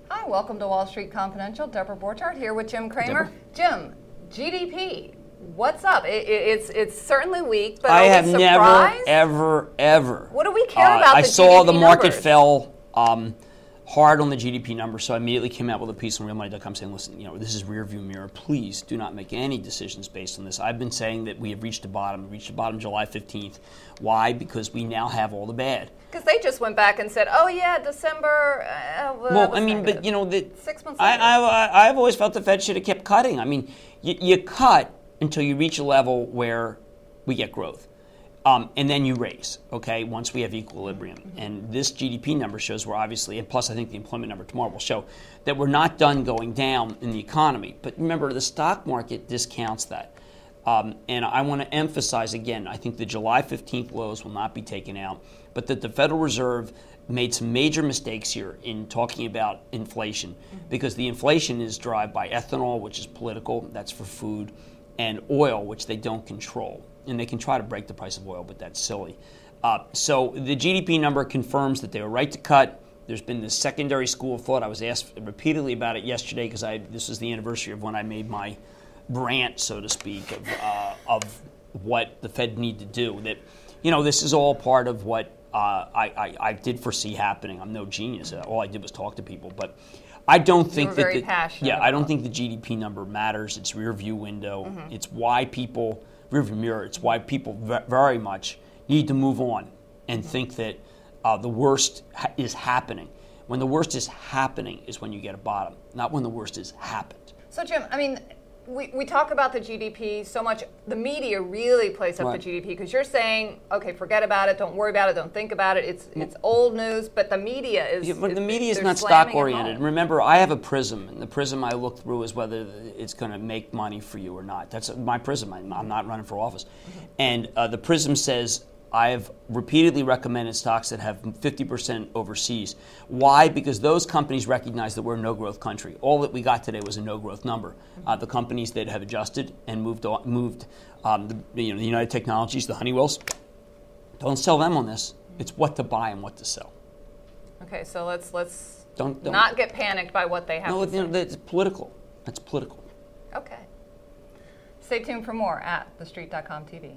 Hi, welcome to Wall Street Confidential. Deborah Borchardt here with Jim Cramer. Jim, GDP, what's up? It's certainly weak, but I have surprised? never, ever. What do we care about I the saw GDP the market numbers? fell hard on the GDP number, so I immediately came out with a piece on realmoney.com saying, listen, this is rear view mirror. Please do not make any decisions based on this. I've been saying that we have reached the bottom. We reached the bottom July 15th. Why? Because we now have all the bad. Because they just went back and said, oh yeah, December. Well, I mean, but 6 months later. I've always felt the Fed should have kept cutting. I mean, you cut until you reach a level where we get growth. And then you raise, okay, once we have equilibrium. And this GDP number shows we're obviously, and plus I think the employment number tomorrow will show that we're not done going down in the economy. But remember, the stock market discounts that. And I want to emphasize again, I think the July 15th lows will not be taken out, but that the Federal Reserve made some major mistakes here in talking about inflation, because the inflation is driven by ethanol, which is political, that's for food, and oil, which they don't control. And they can try to break the price of oil, but that's silly. So the GDP number confirms that they were right to cut. There's been this secondary school of thought. I was asked repeatedly about it yesterday because this is the anniversary of when I made my rant, so to speak, of what the Fed need to do. That, this is all part of what I did foresee happening. I'm no genius. All I did was talk to people, but I don't think that. Very passionate. Yeah, I don't think the GDP number matters. It's rear view window. It's why people. Rearview mirror. It's why people very much need to move on and think that the worst is happening. When the worst is happening is when you get a bottom, not when the worst has happened. So, Jim, I mean, we talk about the GDP so much. The media really plays up the GDP because you're saying, okay, forget about it, don't worry about it, don't think about it. It's old news, but the media is. Yeah, but the media is not stock oriented. Remember, I have a prism, and the prism I look through is whether it's going to make money for you or not. That's my prism. I'm not running for office, and the prism says I have repeatedly recommended stocks that have 50% overseas. Why? Because those companies recognize that we're a no-growth country. All that we got today was a no-growth number. The companies that have adjusted and moved the United Technologies, the Honeywells, don't sell them on this. It's what to buy and what to sell. Okay, so let's don't not get panicked by what they have to say. No, it's political. That's political. Okay. Stay tuned for more at thestreet.com TV.